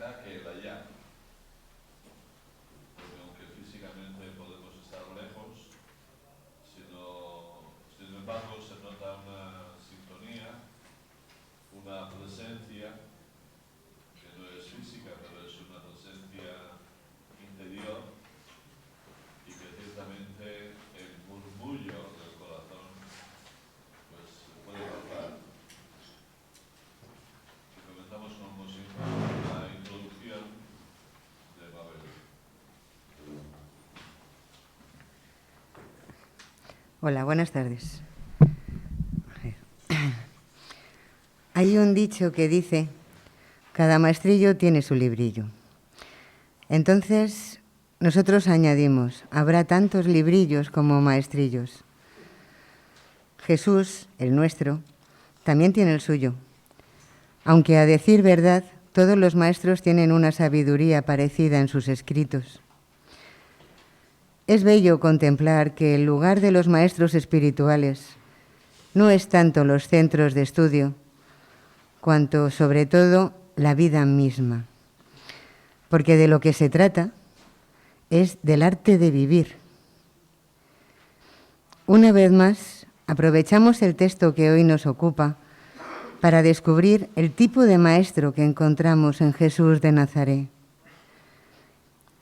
acá que el allá. Porque aunque físicamente podemos estar lejos, sin embargo se nota una sintonía, una presencia que no es física, pero es una presencia interior y que ciertamente el murmullo del corazón pues puede pasar. Y comenzamos como siempre la introducción de Babel. Hola, buenas tardes. Hay un dicho que dice, cada maestrillo tiene su librillo. Entonces, nosotros añadimos, habrá tantos librillos como maestrillos. Jesús, el nuestro, también tiene el suyo. Aunque a decir verdad, todos los maestros tienen una sabiduría parecida en sus escritos. Es bello contemplar que el lugar de los maestros espirituales no es tanto los centros de estudio, cuanto sobre todo la vida misma. Porque de lo que se trata es del arte de vivir. Una vez más, aprovechamos el texto que hoy nos ocupa para descubrir el tipo de maestro que encontramos en Jesús de Nazaret.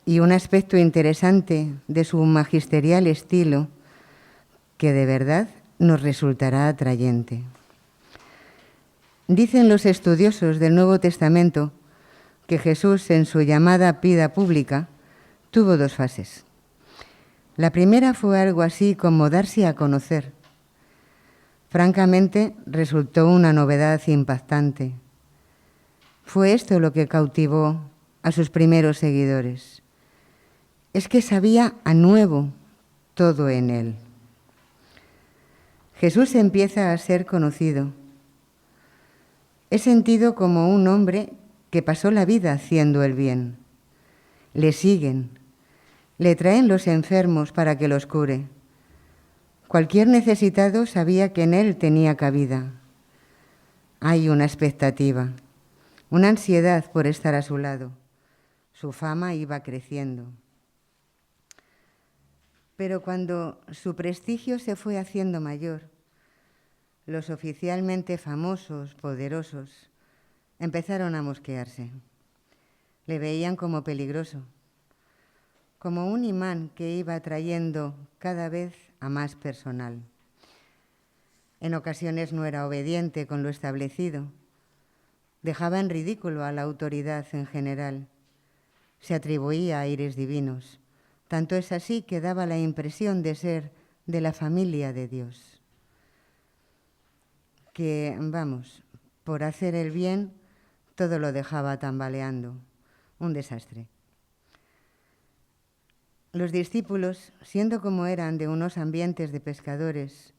Y un aspecto interesante de su magisterial estilo que de verdad nos resultará atrayente. Dicen los estudiosos del Nuevo Testamento que Jesús en su llamada vida pública tuvo dos fases. La primera fue algo así como darse a conocer. Francamente, resultó una novedad impactante. Fue esto lo que cautivó a sus primeros seguidores. Es que sabía a nuevo todo en él. Jesús empieza a ser conocido. Es sentido como un hombre que pasó la vida haciendo el bien. Le siguen, le traen los enfermos para que los cure. Cualquier necesitado sabía que en él tenía cabida. Hay una expectativa, una ansiedad por estar a su lado. Su fama iba creciendo. Pero cuando su prestigio se fue haciendo mayor, los oficialmente famosos, poderosos, empezaron a mosquearse. Le veían como peligroso, como un imán que iba atrayendo cada vez a más personal. En ocasiones no era obediente con lo establecido. Dejaba en ridículo a la autoridad en general. Se atribuía aires divinos. Tanto es así que daba la impresión de ser de la familia de Dios. Que, vamos, por hacer el bien, todo lo dejaba tambaleando. Un desastre. Los discípulos, siendo como eran de unos ambientes de pescadores,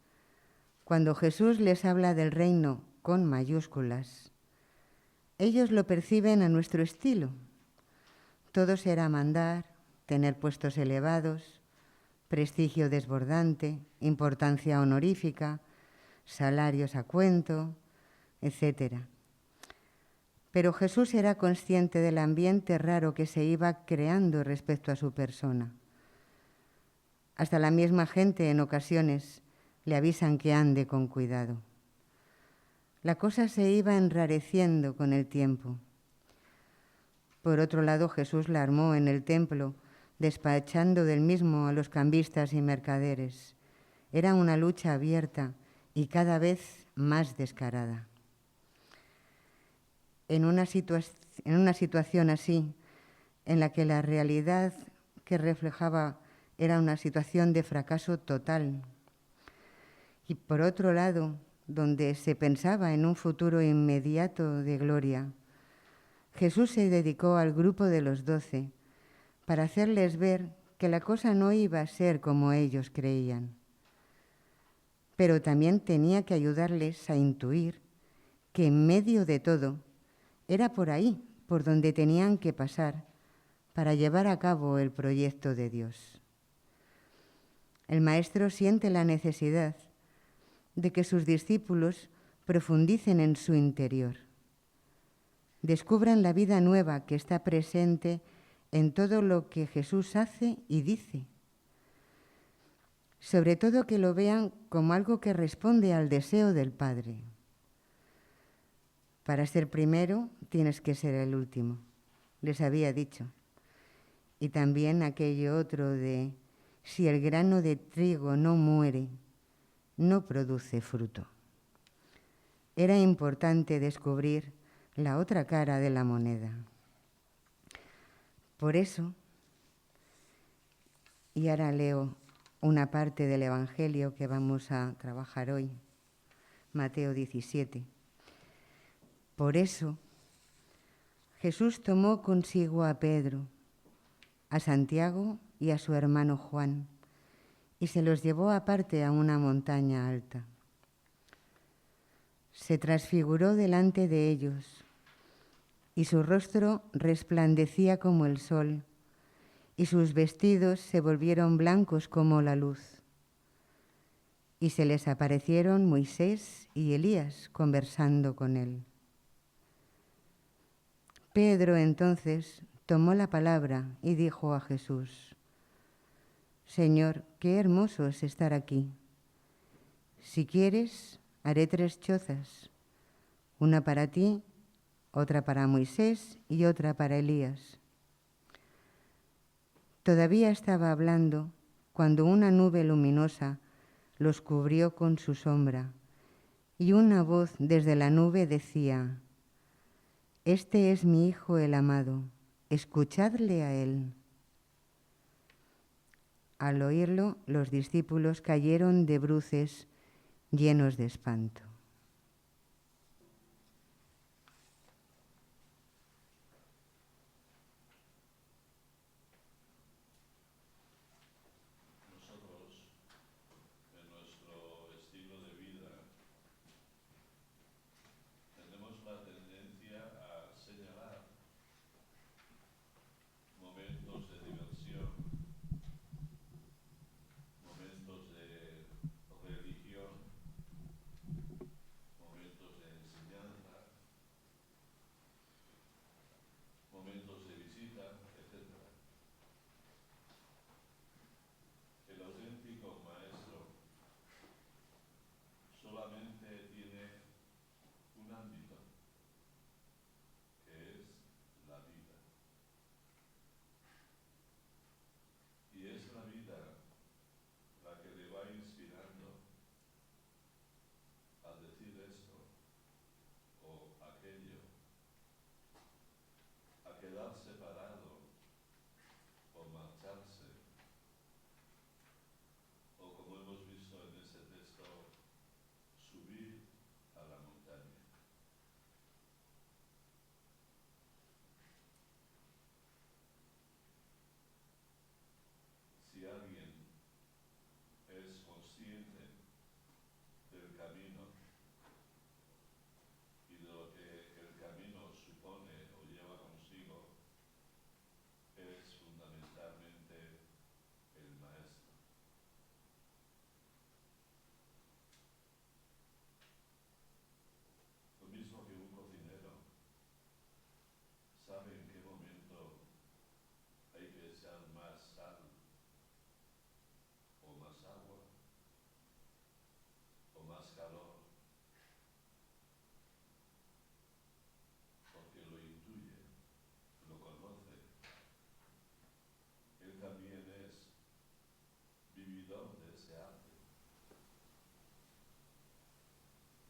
cuando Jesús les habla del reino con mayúsculas, ellos lo perciben a nuestro estilo. Todo será mandar, tener puestos elevados, prestigio desbordante, importancia honorífica, salarios a cuento, etc. Pero Jesús era consciente del ambiente raro que se iba creando respecto a su persona. Hasta la misma gente en ocasiones le avisan que ande con cuidado. La cosa se iba enrareciendo con el tiempo. Por otro lado, Jesús la armó en el templo, despachando del mismo a los cambistas y mercaderes. Era una lucha abierta y cada vez más descarada. En una situación así, en la que la realidad que reflejaba era una situación de fracaso total, y por otro lado, donde se pensaba en un futuro inmediato de gloria, Jesús se dedicó al grupo de los 12 para hacerles ver que la cosa no iba a ser como ellos creían. Pero también tenía que ayudarles a intuir que en medio de todo era por ahí, por donde tenían que pasar para llevar a cabo el proyecto de Dios. El maestro siente la necesidad de que sus discípulos profundicen en su interior. descubran la vida nueva que está presente en todo lo que Jesús hace y dice. Sobre todo que lo vean como algo que responde al deseo del Padre. Para ser primero tienes que ser el último, les había dicho. Y también aquello otro de, si el grano de trigo no muere, no produce fruto. Era importante descubrir la otra cara de la moneda. Por eso, y ahora leo una parte del Evangelio que vamos a trabajar hoy, Mateo 17. Por eso, Jesús tomó consigo a Pedro, a Santiago y a su hermano Juan, y se los llevó aparte a una montaña alta. Se transfiguró delante de ellos, y su rostro resplandecía como el sol, y sus vestidos se volvieron blancos como la luz. Y se les aparecieron Moisés y Elías conversando con él. Pedro entonces tomó la palabra y dijo a Jesús: Señor, qué hermoso es estar aquí. Si quieres, haré 3 chozas, una para ti, otra para Moisés y otra para Elías. Todavía estaba hablando cuando una nube luminosa los cubrió con su sombra, y una voz desde la nube decía: Este es mi Hijo el amado, escuchadle a él. Al oírlo, los discípulos cayeron de bruces, llenos de espanto. Nosotros, en nuestro estilo de vida, tenemos la tendencia a señalar momentos de diversión, momentos de religión, momentos de enseñanza, momentos de visita, etc. El auténtico maestro solamente tiene un ámbito, que es la vida. Y es la vida la que le va inspirando a decir esto o aquello, a quedarse parado o marcharse, o como hemos visto en ese texto, subir a la montaña. Si alguien es consciente del camino y de lo que el camino supone o lleva consigo, es fundamentalmente el maestro. Lo mismo que un cocinero sabe en qué momento hay que echar más sal o más agua o más calor, porque lo intuye, lo conoce. Él también es vividor de ese arte.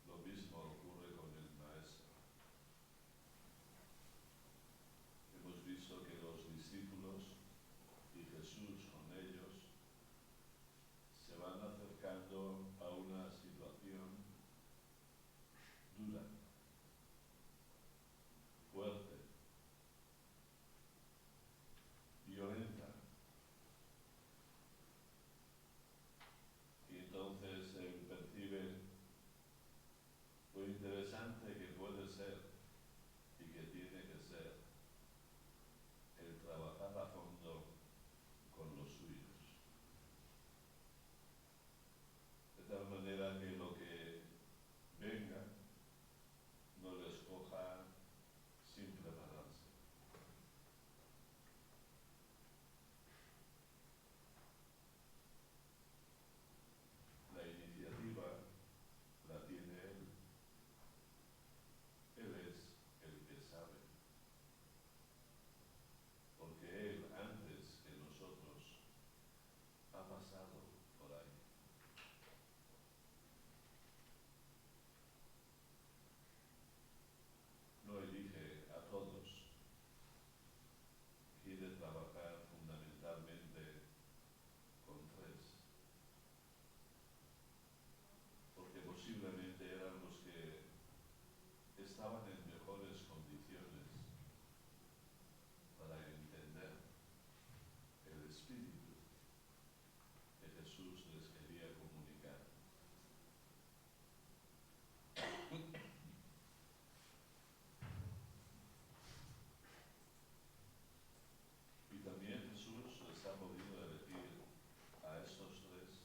Lo mismo ocurre con el maestro. Hemos visto que los discípulos y Jesús con ellos se van acercando a una situación Jesús les quería comunicar. Y también Jesús les ha podido elegir a estos tres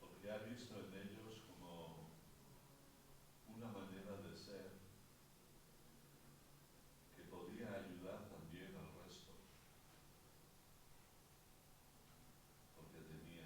porque ha visto en ellos como una manera de ser que podía ayudar también al resto, porque tenía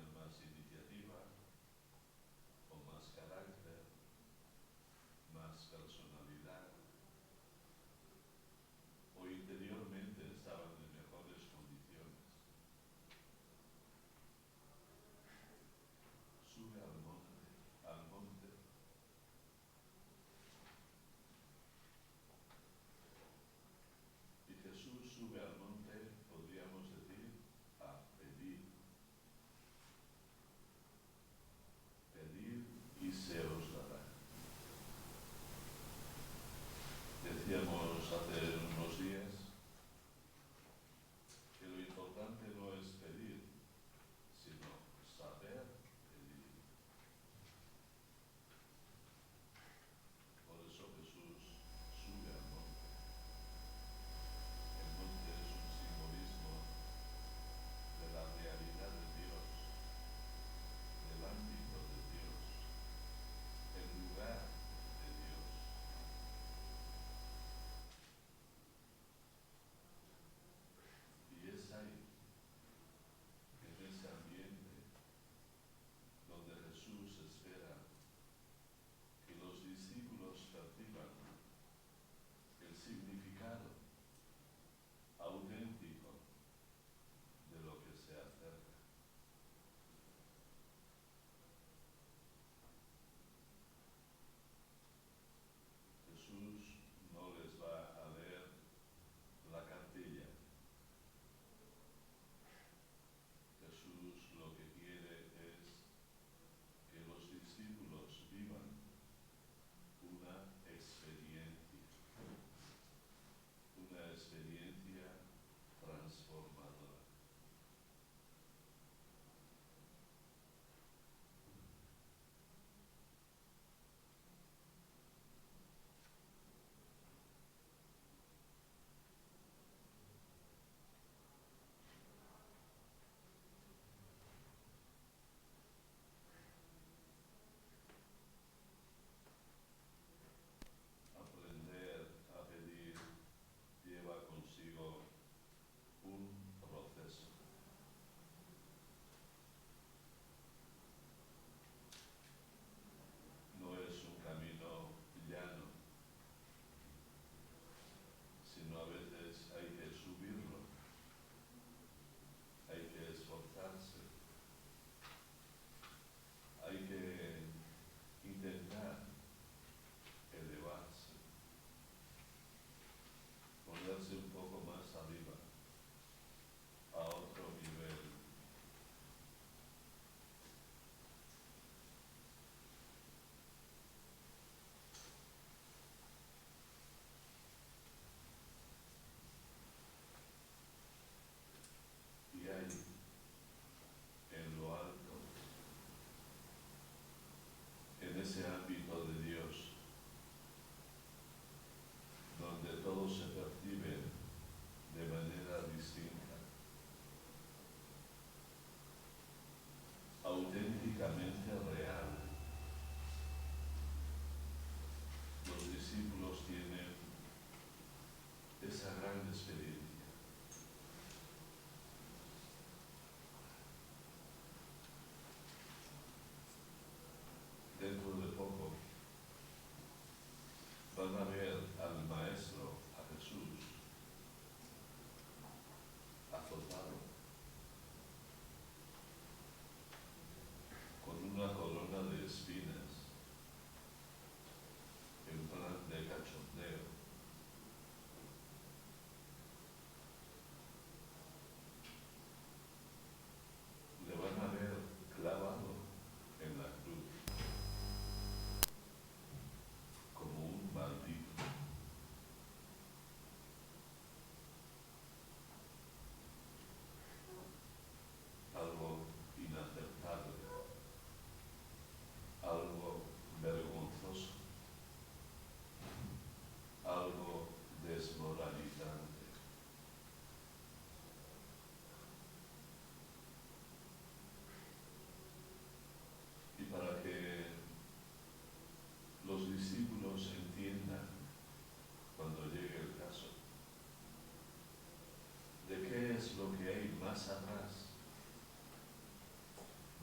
más atrás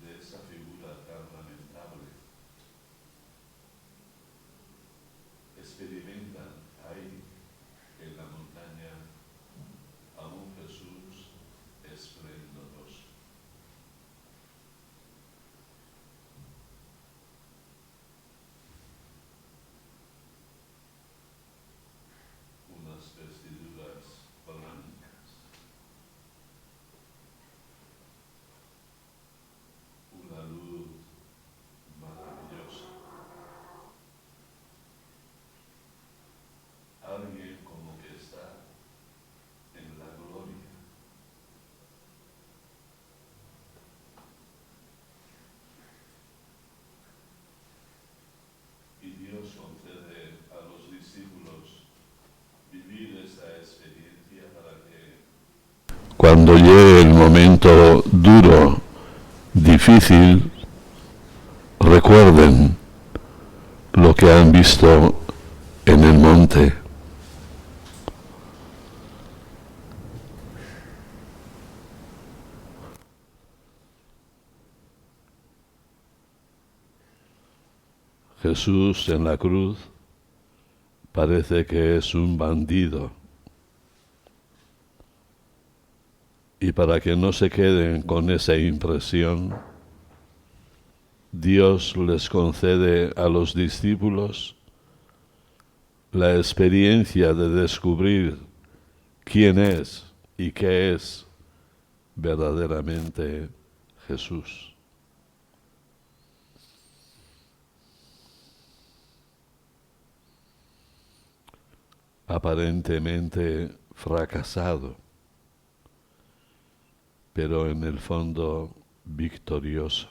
de esa figura tan lamentable, experimentan ahí en la montaña a un Jesús esplendoroso. Unas vestiduras blancas, una luz maravillosa, alguien como que está en la gloria. Y Dios concede a los discípulos vivir esta experiencia para que cuando llegue el momento duro, difícil, recuerden lo que han visto en el monte. Jesús en la cruz parece que es un bandido. Y para que no se queden con esa impresión, Dios les concede a los discípulos la experiencia de descubrir quién es y qué es verdaderamente Jesús. Aparentemente fracasado, pero en el fondo victorioso.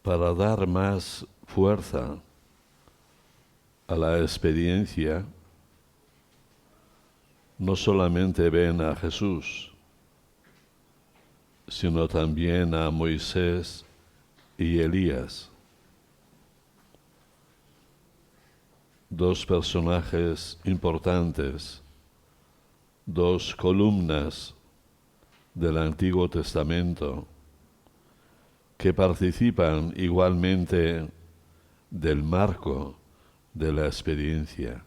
Para dar más fuerza a la experiencia, no solamente ven a Jesús, sino también a Moisés y Elías, dos personajes importantes, dos columnas del Antiguo Testamento, que participan igualmente del marco de la experiencia.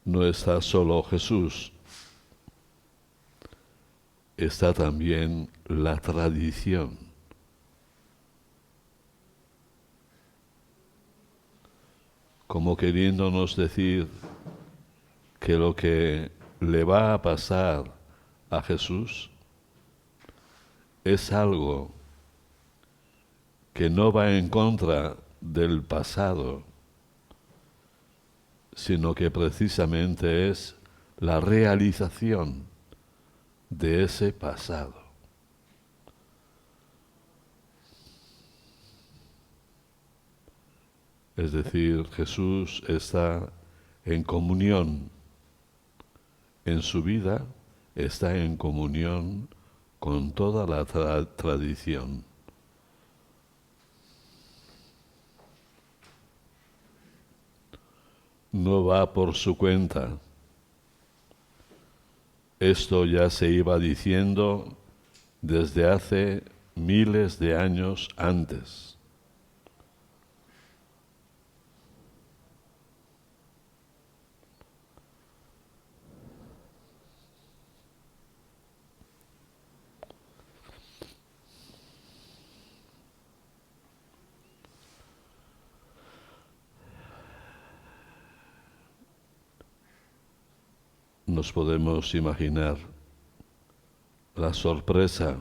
No está solo Jesús, está también la tradición. Como queriéndonos decir que lo que le va a pasar a Jesús es algo que no va en contra del pasado, sino que precisamente es la realización de ese pasado. Es decir, Jesús está en comunión en su vida, está en comunión con toda la tradición. No va por su cuenta. Esto ya se iba diciendo desde hace miles de años antes. Nos podemos imaginar la sorpresa,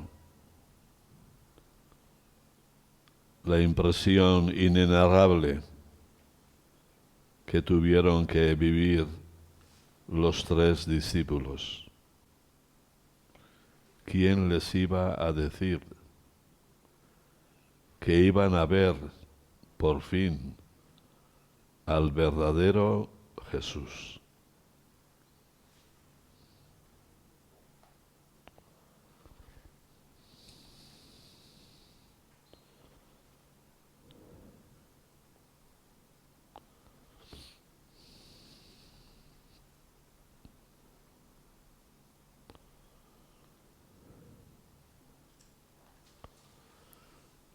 la impresión inenarrable que tuvieron que vivir los tres discípulos. quién les iba a decir que iban a ver por fin al verdadero Jesús.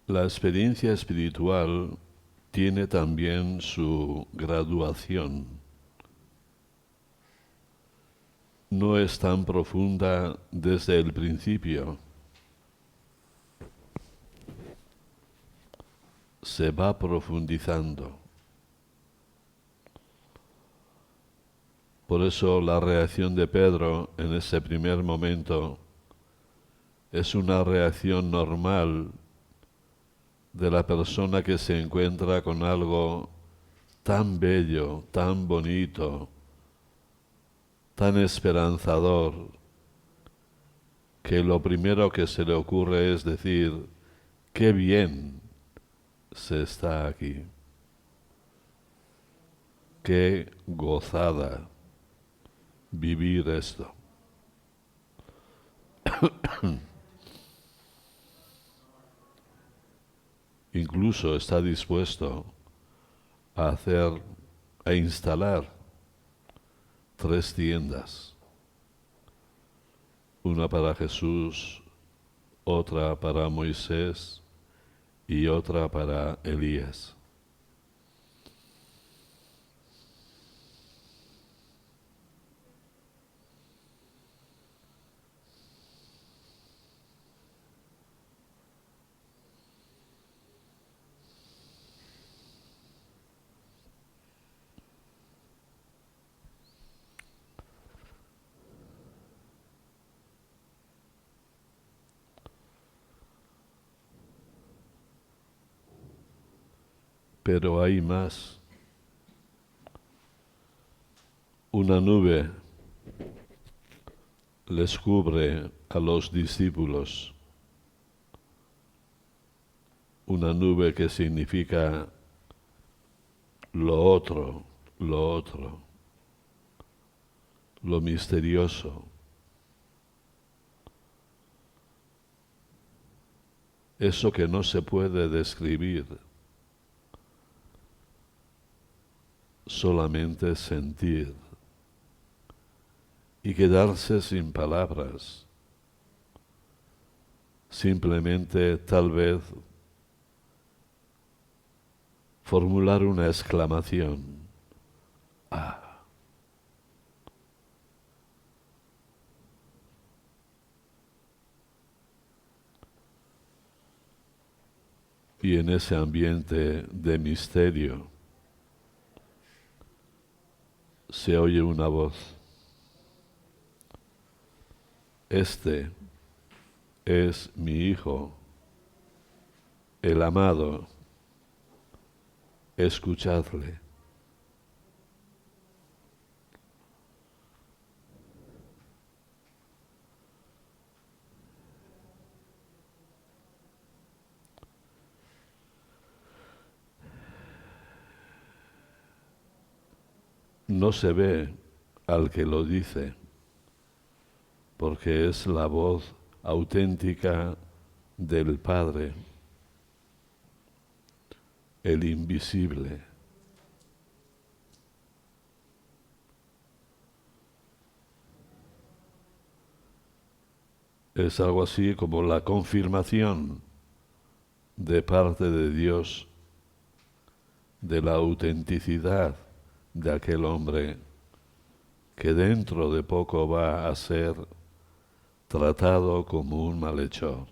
La experiencia espiritual tiene también su graduación. No es tan profunda desde el principio. Se va profundizando. Por eso la reacción de Pedro en ese primer momento es una reacción normal de la persona que se encuentra con algo tan bello, tan bonito, tan esperanzador, que lo primero que se le ocurre es decir, qué bien se está aquí, qué gozada vivir esto. Incluso está dispuesto a instalar 3 tiendas, una para Jesús, otra para Moisés y otra para Elías. Pero hay más. Una nube les cubre a los discípulos. Una nube que significa lo otro, lo misterioso. Eso que no se puede describir, solamente sentir y quedarse sin palabras, simplemente tal vez formular una exclamación. ¡Ah! Y en ese ambiente de misterio se oye una voz. Este es mi Hijo, el amado, escuchadle. No se ve al que lo dice, porque es la voz auténtica del Padre, el invisible. Es algo así como la confirmación de parte de Dios de la autenticidad de aquel hombre que dentro de poco va a ser tratado como un malhechor.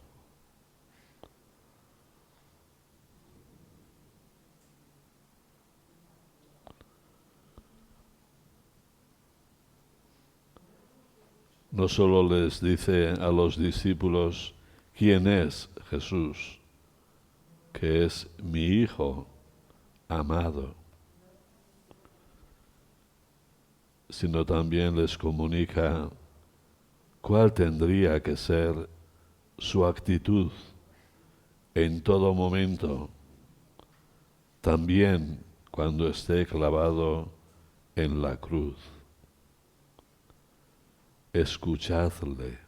No solo les dice a los discípulos quién es Jesús, que es mi Hijo amado, sino también les comunica cuál tendría que ser su actitud en todo momento, también cuando esté clavado en la cruz. Escuchadle.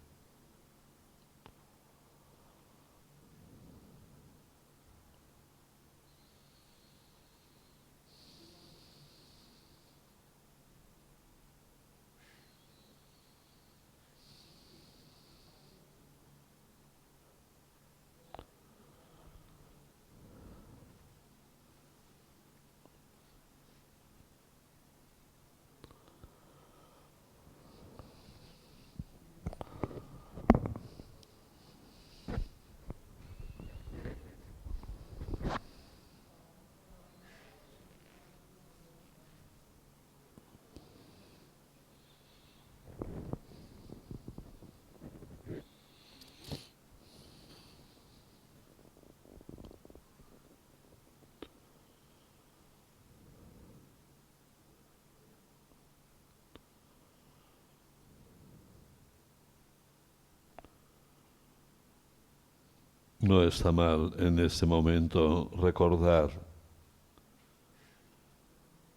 No está mal en este momento recordar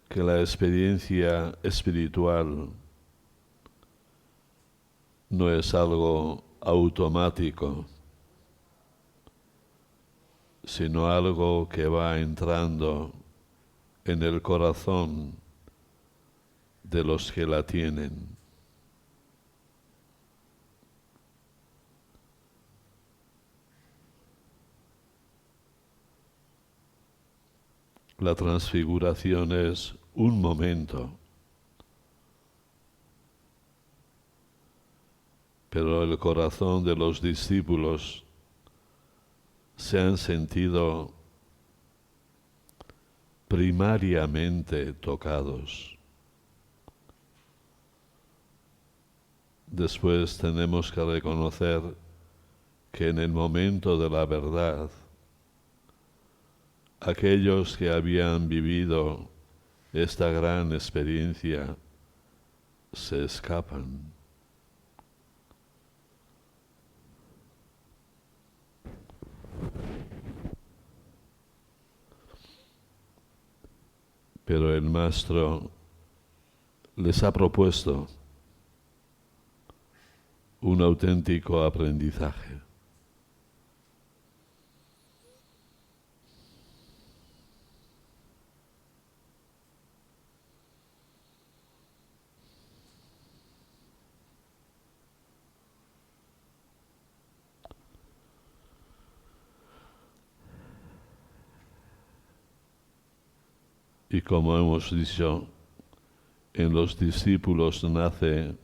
que la experiencia espiritual no es algo automático, sino algo que va entrando en el corazón de los que la tienen. La transfiguración es un momento, pero el corazón de los discípulos se han sentido primariamente tocados. Después tenemos que reconocer que en el momento de la verdad, aquellos que habían vivido esta gran experiencia se escapan. Pero el Maestro les ha propuesto un auténtico aprendizaje. Y como hemos dicho, en los discípulos nace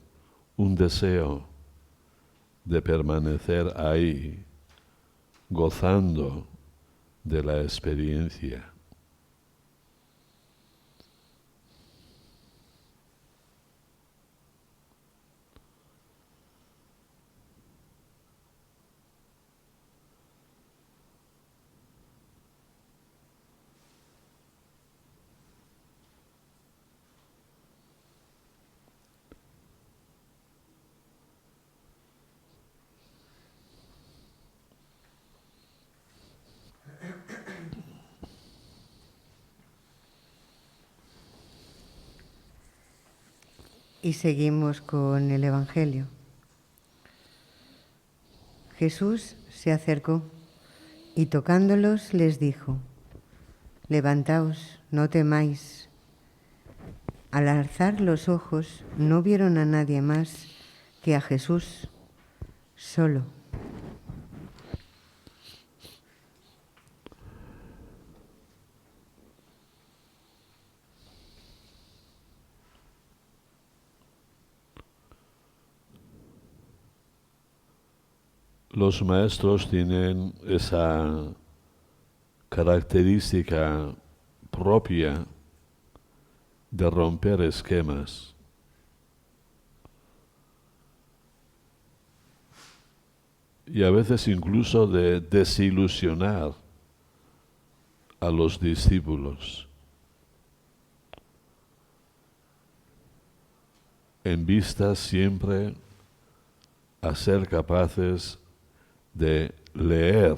un deseo de permanecer ahí, gozando de la experiencia. Y seguimos con el Evangelio. Jesús se acercó y tocándolos les dijo: levantaos, no temáis. Al alzar los ojos no vieron a nadie más que a Jesús solo. Los maestros tienen esa característica propia de romper esquemas. Y a veces incluso de desilusionar a los discípulos en vista siempre a ser capaces de leer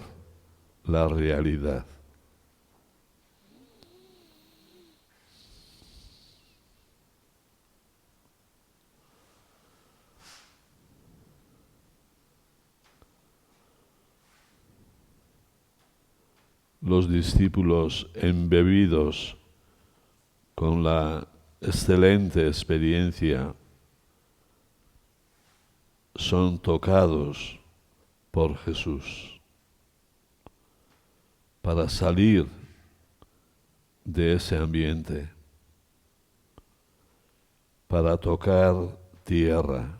la realidad. Los discípulos embebidos con la excelente experiencia son tocados por Jesús para salir de ese ambiente, para tocar tierra,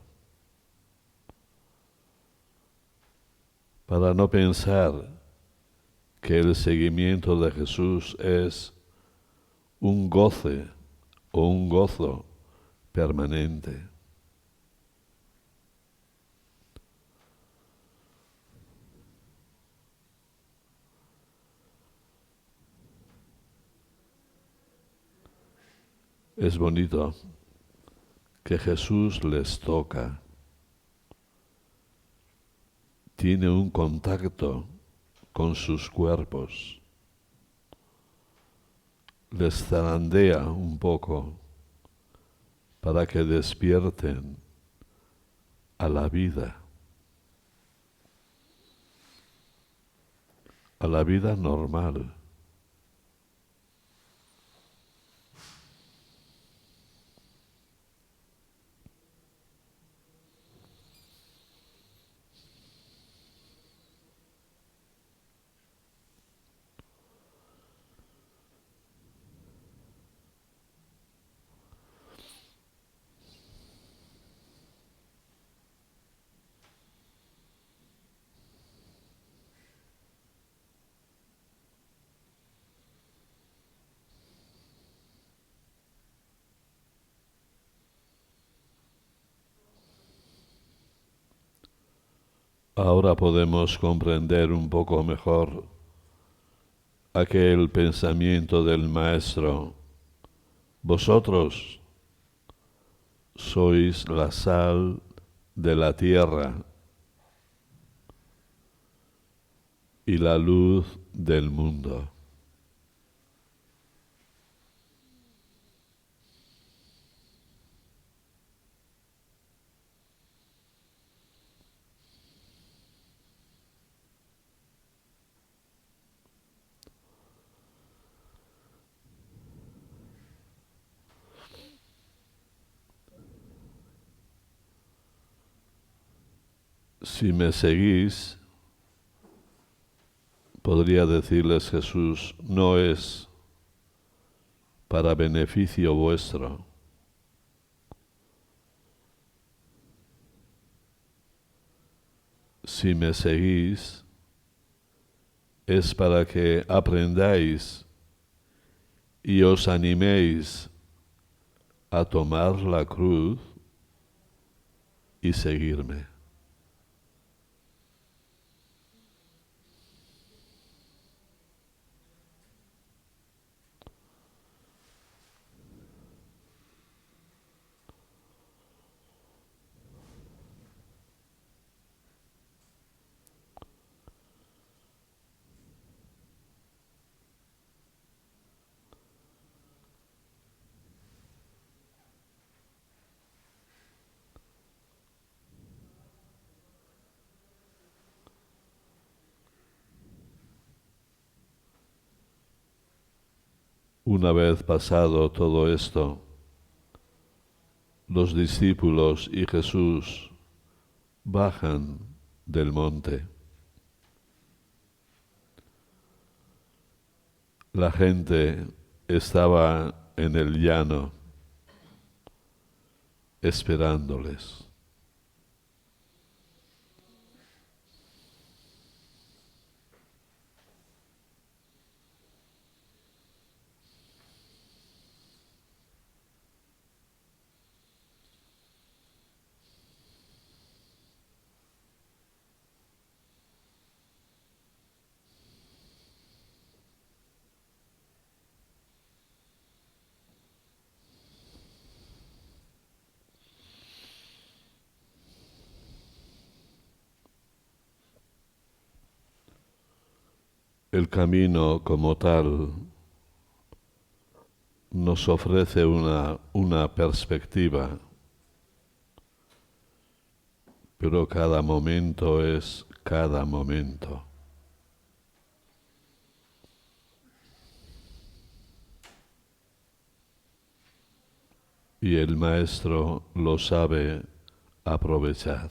para no pensar que el seguimiento de Jesús es un goce o un gozo permanente. Es bonito que Jesús les toca, tiene un contacto con sus cuerpos, les zarandea un poco para que despierten a la vida normal. Ahora podemos comprender un poco mejor aquel pensamiento del Maestro. Vosotros sois la sal de la tierra y la luz del mundo. Si me seguís, podría decirles Jesús, no es para beneficio vuestro. Si me seguís, es para que aprendáis y os animéis a tomar la cruz y seguirme. Una vez pasado todo esto, los discípulos y Jesús bajan del monte. La gente estaba en el llano esperándoles. el camino como tal nos ofrece una perspectiva, pero cada momento es cada momento. Y el maestro lo sabe aprovechar.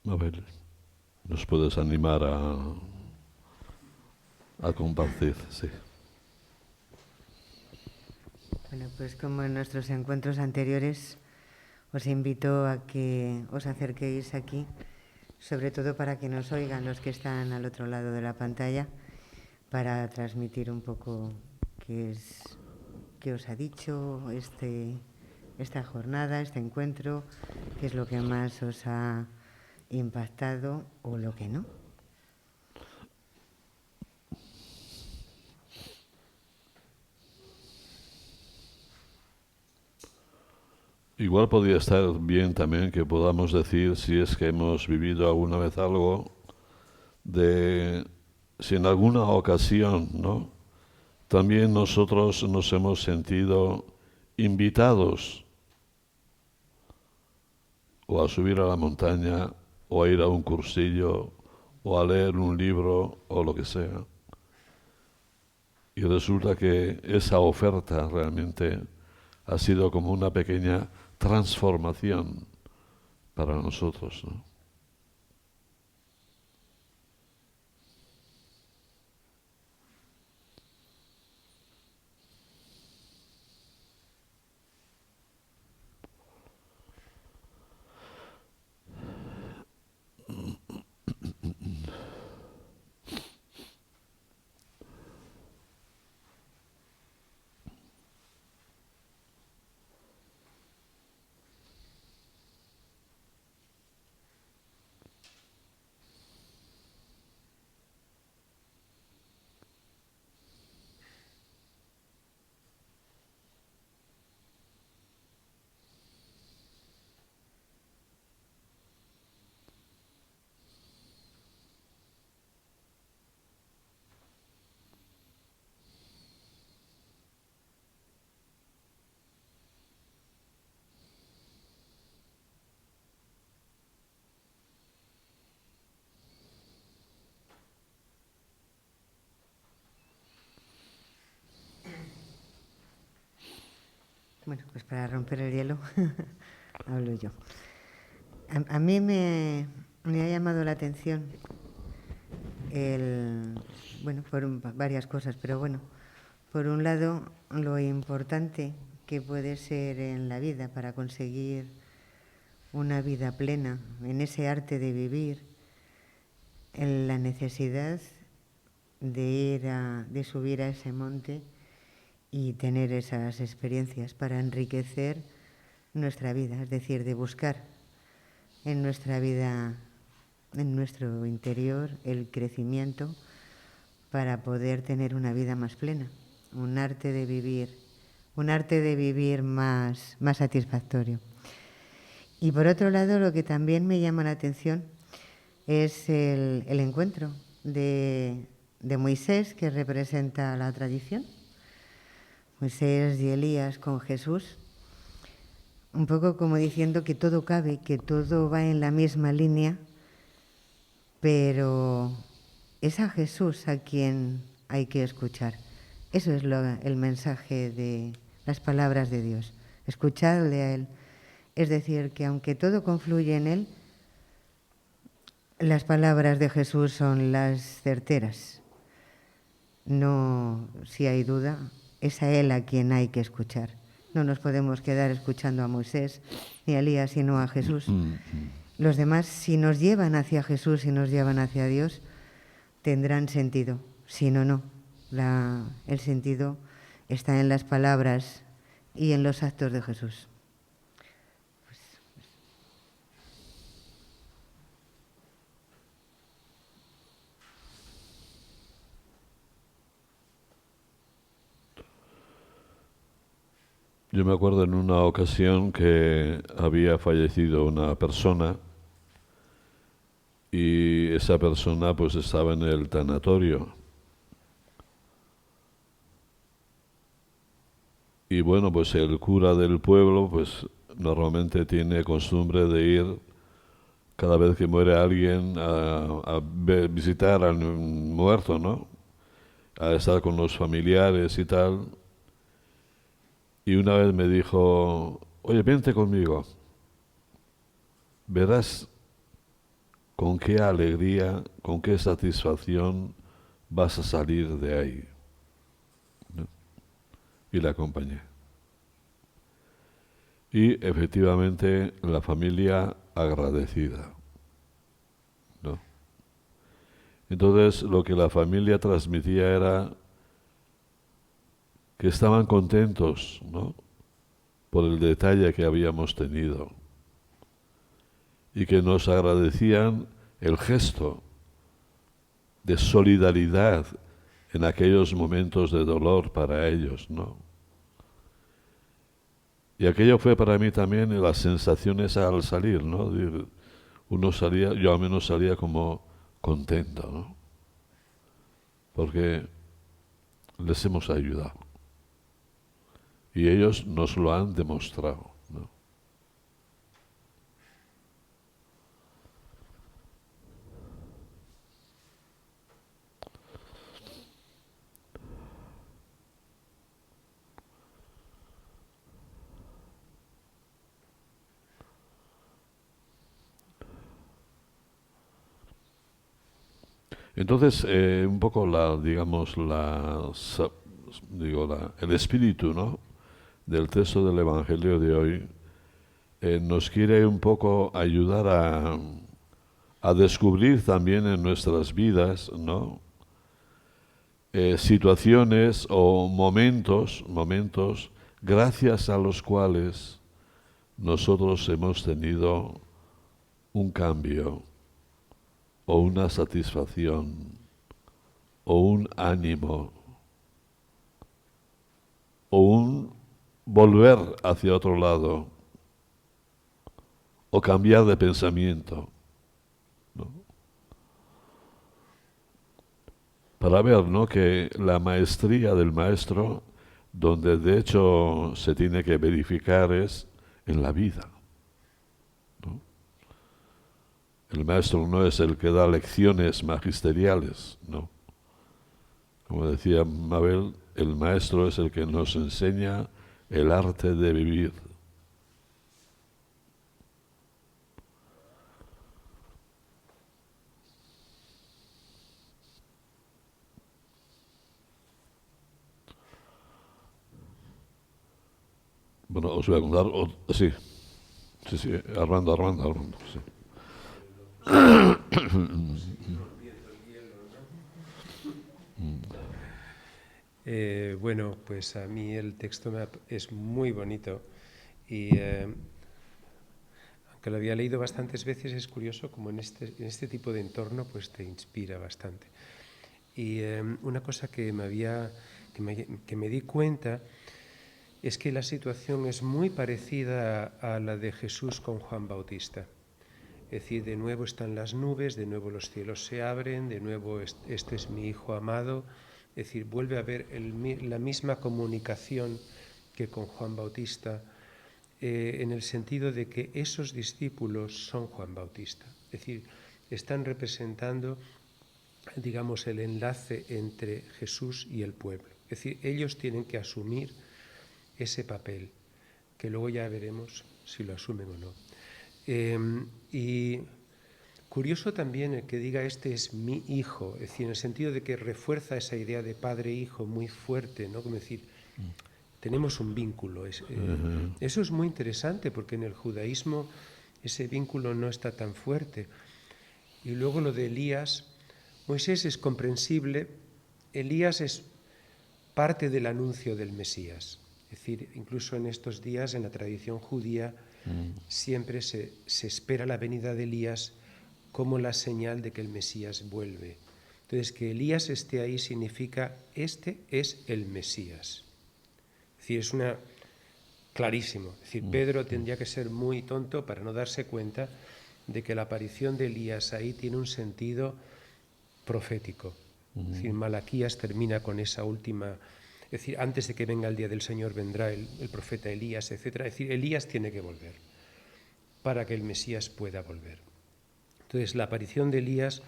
A ver, ¿nos puedes animar a compartir? Sí. Bueno, pues como en nuestros encuentros anteriores, os invito a que os acerquéis aquí, sobre todo para que nos oigan los que están al otro lado de la pantalla, para transmitir un poco qué os ha dicho esta jornada, este encuentro, qué es lo que más os ha impactado o lo que no. Igual podría estar bien también que podamos decir si es que hemos vivido alguna vez algo si en alguna ocasión, ¿no? También nosotros nos hemos sentido invitados o a subir a la montaña, o a ir a un cursillo, o a leer un libro, o lo que sea. Y resulta que esa oferta realmente ha sido como una pequeña transformación para nosotros, ¿no? Bueno, pues para romper el hielo, hablo yo. A mí me ha llamado la atención por varias cosas, pero bueno, por un lado, lo importante que puede ser en la vida para conseguir una vida plena, en ese arte de vivir, en la necesidad de subir a ese monte y tener esas experiencias para enriquecer nuestra vida, es decir, de buscar en nuestra vida, en nuestro interior, el crecimiento para poder tener una vida más plena, un arte de vivir más satisfactorio. Y por otro lado, lo que también me llama la atención es el encuentro de Moisés, que representa la tradición, Moisés y Elías con Jesús, un poco como diciendo que todo cabe, que todo va en la misma línea, pero es a Jesús a quien hay que escuchar. Eso es el mensaje de las palabras de Dios, escucharle a Él. Es decir, que aunque todo confluye en Él, las palabras de Jesús son las certeras. No, si hay duda, es a Él a quien hay que escuchar. No nos podemos quedar escuchando a Moisés ni a Elías, sino a Jesús. Los demás, si nos llevan hacia Jesús, si nos llevan hacia Dios, tendrán sentido. Si no, no. El sentido está en las palabras y en los actos de Jesús. Yo me acuerdo en una ocasión que había fallecido una persona y esa persona pues estaba en el tanatorio. Y bueno, pues el cura del pueblo pues normalmente tiene costumbre de ir cada vez que muere alguien a visitar al muerto, ¿no? A estar con los familiares y tal. Y una vez me dijo, oye, vente conmigo, verás con qué alegría, con qué satisfacción vas a salir de ahí, ¿no? Y la acompañé. Y efectivamente la familia agradecida, ¿no? Entonces lo que la familia transmitía era que estaban contentos, ¿no? Por el detalle que habíamos tenido y que nos agradecían el gesto de solidaridad en aquellos momentos de dolor para ellos, ¿no? Y aquello fue para mí también las sensaciones al salir, ¿no? Uno salía, yo al menos salía como contento, ¿no? Porque les hemos ayudado y ellos nos lo han demostrado, ¿no? Entonces, un poco digamos, el espíritu, ¿no? Del texto del Evangelio de hoy nos quiere un poco ayudar a descubrir también en nuestras vidas, ¿no? Situaciones o momentos gracias a los cuales nosotros hemos tenido un cambio o una satisfacción o un ánimo o un volver hacia otro lado o cambiar de pensamiento, ¿no? Para ver, ¿no?, que la maestría del maestro, donde de hecho se tiene que verificar, es en la vida, ¿no? El maestro no es el que da lecciones magisteriales, no. Como decía Mabel, el maestro es el que nos enseña el arte de vivir. Bueno, os voy a contar, sí, Armando, sí. Bueno, pues a mí el texto es muy bonito y aunque lo había leído bastantes veces, es curioso como en este tipo de entorno pues te inspira bastante. Y una cosa que me di cuenta es que la situación es muy parecida a la de Jesús con Juan Bautista. Es decir, de nuevo están las nubes, de nuevo los cielos se abren, de nuevo este es mi Hijo amado. Es decir, vuelve a haber la misma comunicación que con Juan Bautista, en el sentido de que esos discípulos son Juan Bautista. Es decir, están representando, digamos, el enlace entre Jesús y el pueblo. Es decir, ellos tienen que asumir ese papel, que luego ya veremos si lo asumen o no. Y curioso también el que diga este es mi hijo, es decir, en el sentido de que refuerza esa idea de padre-hijo muy fuerte, ¿no? Como decir, tenemos un vínculo. Eso es muy interesante porque en el judaísmo ese vínculo no está tan fuerte. Y luego lo de Elías, Moisés es comprensible, Elías es parte del anuncio del Mesías. Es decir, incluso en estos días, en la tradición judía, siempre se espera la venida de Elías como la señal de que el Mesías vuelve. Entonces, que Elías esté ahí significa, este es el Mesías. Es decir, es una clarísimo. Es decir, Pedro tendría que ser muy tonto para no darse cuenta de que la aparición de Elías ahí tiene un sentido profético. Es decir, Malaquías termina con esa última... Es decir, antes de que venga el día del Señor vendrá el profeta Elías, etc. Es decir, Elías tiene que volver para que el Mesías pueda volver. Entonces, la aparición de Elías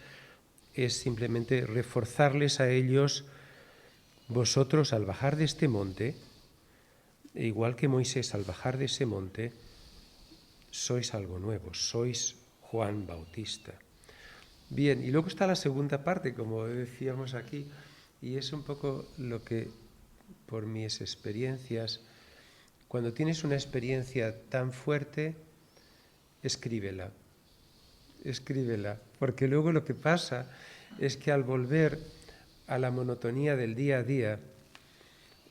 es simplemente reforzarles a ellos: vosotros al bajar de este monte, igual que Moisés al bajar de ese monte, sois algo nuevo, sois Juan Bautista. Bien, y luego está la segunda parte, como decíamos aquí, y es un poco lo que, por mis experiencias, cuando tienes una experiencia tan fuerte, escríbela, porque luego lo que pasa es que al volver a la monotonía del día a día,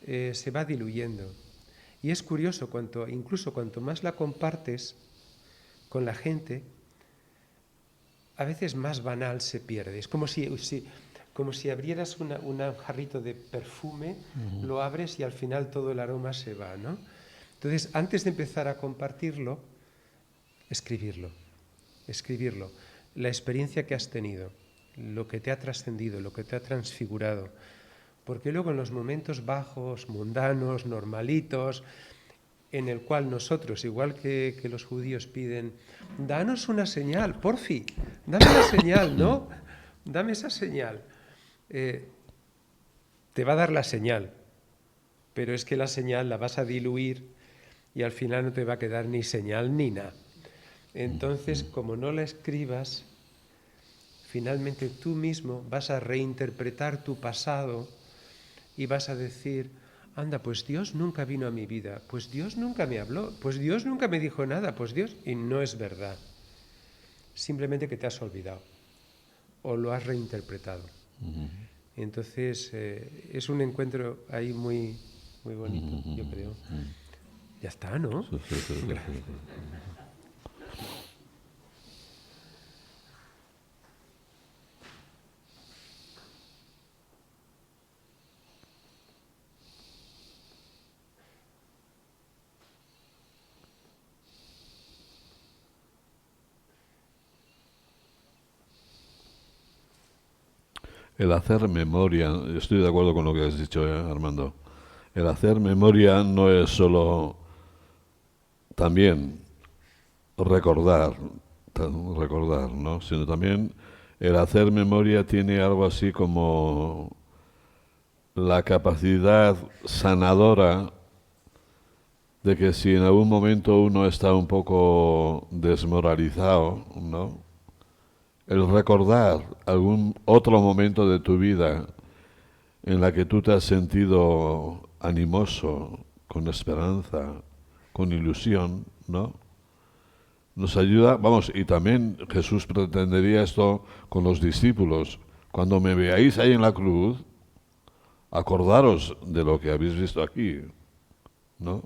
se va diluyendo. Y es curioso, incluso cuanto más la compartes con la gente, a veces más banal se pierde. Es como si abrieras un jarrito de perfume, lo abres y al final todo el aroma se va, ¿no? Entonces, antes de empezar a compartirlo, escribirlo. La experiencia que has tenido, lo que te ha trascendido, lo que te ha transfigurado. Porque luego en los momentos bajos, mundanos, normalitos, en el cual nosotros, igual que los judíos piden, danos una señal, porfi, dame la señal, ¿no? Dame esa señal. Te va a dar la señal, pero es que la señal la vas a diluir y al final no te va a quedar ni señal ni nada. Entonces, como no la escribas, finalmente tú mismo vas a reinterpretar tu pasado y vas a decir: anda, pues Dios nunca vino a mi vida, pues Dios nunca me habló, pues Dios nunca me dijo nada, pues Dios... Y no es verdad. Simplemente que te has olvidado o lo has reinterpretado. Entonces, es un encuentro ahí muy, muy bonito, yo creo. Ya está, ¿no? Gracias. El hacer memoria, estoy de acuerdo con lo que has dicho, Armando. El hacer memoria no es solo también recordar, ¿no? Sino también el hacer memoria tiene algo así como la capacidad sanadora de que si en algún momento uno está un poco desmoralizado, ¿no? El recordar algún otro momento de tu vida en la que tú te has sentido animoso, con esperanza, con ilusión, ¿no? Nos ayuda, vamos, y también Jesús pretendería esto con los discípulos. Cuando me veáis ahí en la cruz, acordaros de lo que habéis visto aquí, ¿no?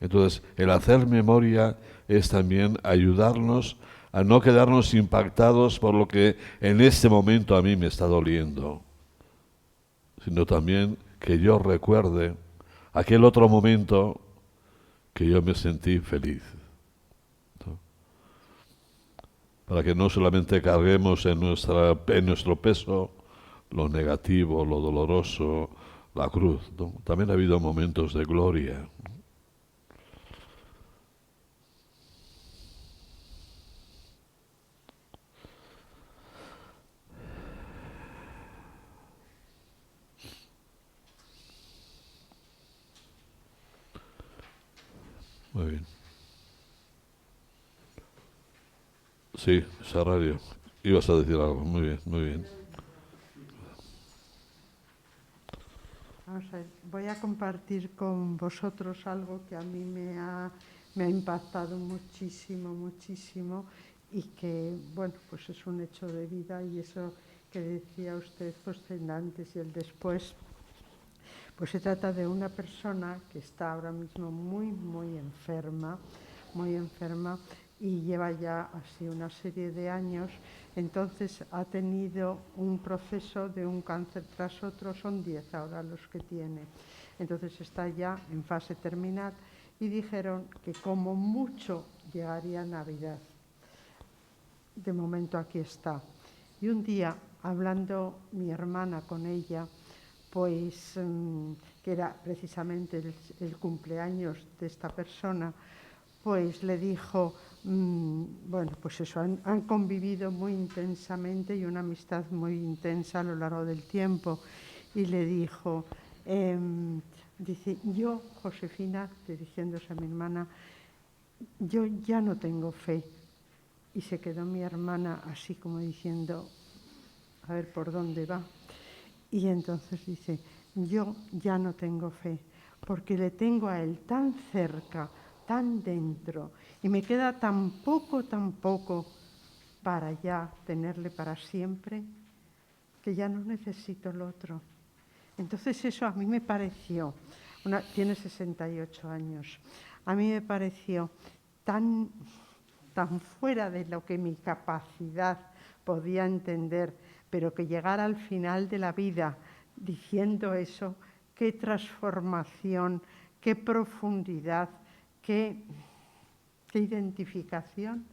Entonces, el hacer memoria es también ayudarnos a no quedarnos impactados por lo que en este momento a mí me está doliendo, sino también que yo recuerde aquel otro momento que yo me sentí feliz, ¿no? Para que no solamente carguemos en nuestro peso lo negativo, lo doloroso, la cruz, ¿no? También ha habido momentos de gloria. Muy bien. Sí, Sarrario. Ibas a decir algo. Muy bien, muy bien. Vamos a ver, voy a compartir con vosotros algo que a mí me ha impactado muchísimo, muchísimo, y que, bueno, pues es un hecho de vida, y eso que decía usted, pues el antes y el después. Pues se trata de una persona que está ahora mismo muy, muy enferma, y lleva ya así una serie de años. Entonces ha tenido un proceso de un cáncer tras otro, son 10 ahora los que tiene. Entonces está ya en fase terminal y dijeron que como mucho llegaría Navidad. De momento aquí está. Y un día, hablando mi hermana con ella, pues que era precisamente el cumpleaños de esta persona, pues le dijo, bueno, pues eso, han convivido muy intensamente y una amistad muy intensa a lo largo del tiempo. Y le dijo, dice, yo, Josefina, dirigiéndose a mi hermana, yo ya no tengo fe. Y se quedó mi hermana así como diciendo, a ver por dónde va. Y entonces dice, yo ya no tengo fe, porque le tengo a él tan cerca, tan dentro, y me queda tan poco para ya tenerle para siempre, que ya no necesito el otro. Entonces eso a mí me pareció, tiene 68 años, a mí me pareció tan fuera de lo que mi capacidad podía entender, pero que llegara al final de la vida diciendo eso, qué transformación, qué profundidad, qué identificación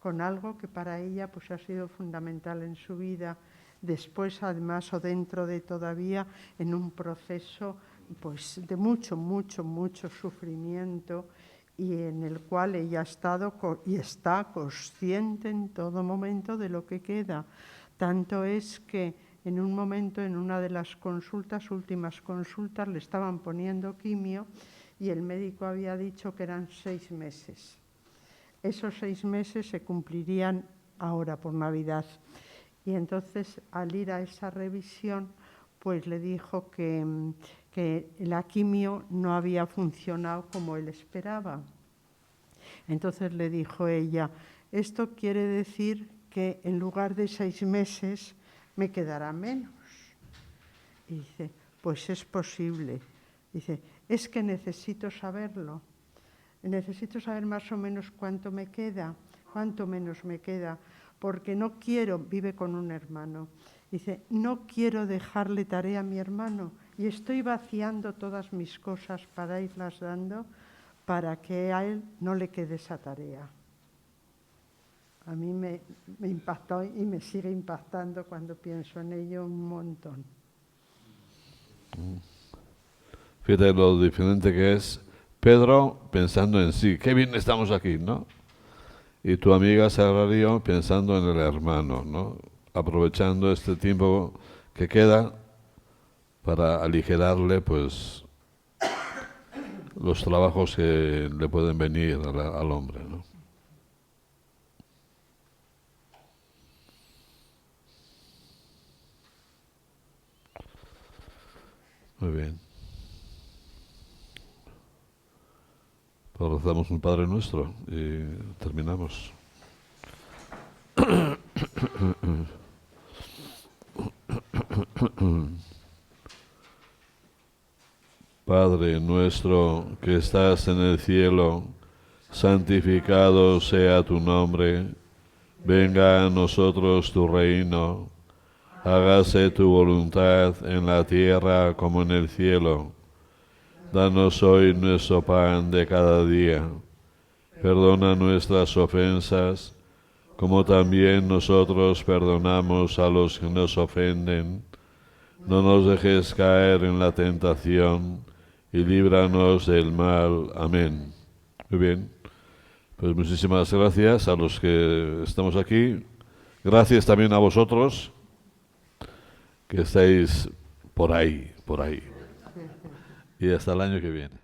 con algo que para ella pues ha sido fundamental en su vida, después además o dentro de todavía en un proceso pues de mucho sufrimiento, y en el cual ella ha estado y está consciente en todo momento de lo que queda. Tanto es que en un momento, en una de las últimas consultas, le estaban poniendo quimio y el médico había dicho que eran 6 meses. Esos 6 meses se cumplirían ahora por Navidad. Y entonces, al ir a esa revisión, pues le dijo que la quimio no había funcionado como él esperaba. Entonces le dijo ella, esto quiere decir que en lugar de 6 meses me quedará menos. Y dice, pues es posible. Dice, es que necesito saberlo. Necesito saber más o menos cuánto menos me queda, porque no quiero, vive con un hermano, dice, no quiero dejarle tarea a mi hermano y estoy vaciando todas mis cosas para irlas dando para que a él no le quede esa tarea. A mí me impactó y me sigue impactando cuando pienso en ello un montón. Fíjate lo diferente que es Pedro pensando en sí, qué bien estamos aquí, ¿no? Y tu amiga Sagrario pensando en el hermano, ¿no? Aprovechando este tiempo que queda para aligerarle, pues, los trabajos que le pueden venir al hombre, ¿no? Muy bien. Pues rezamos un Padre Nuestro y terminamos. Padre nuestro que estás en el cielo, santificado sea tu nombre, venga a nosotros tu reino, hágase tu voluntad en la tierra como en el cielo. Danos hoy nuestro pan de cada día. Perdona nuestras ofensas, como también nosotros perdonamos a los que nos ofenden. No nos dejes caer en la tentación y líbranos del mal. Amén. Muy bien. Pues muchísimas gracias a los que estamos aquí. Gracias también a vosotros que estáis por ahí. Y hasta el año que viene.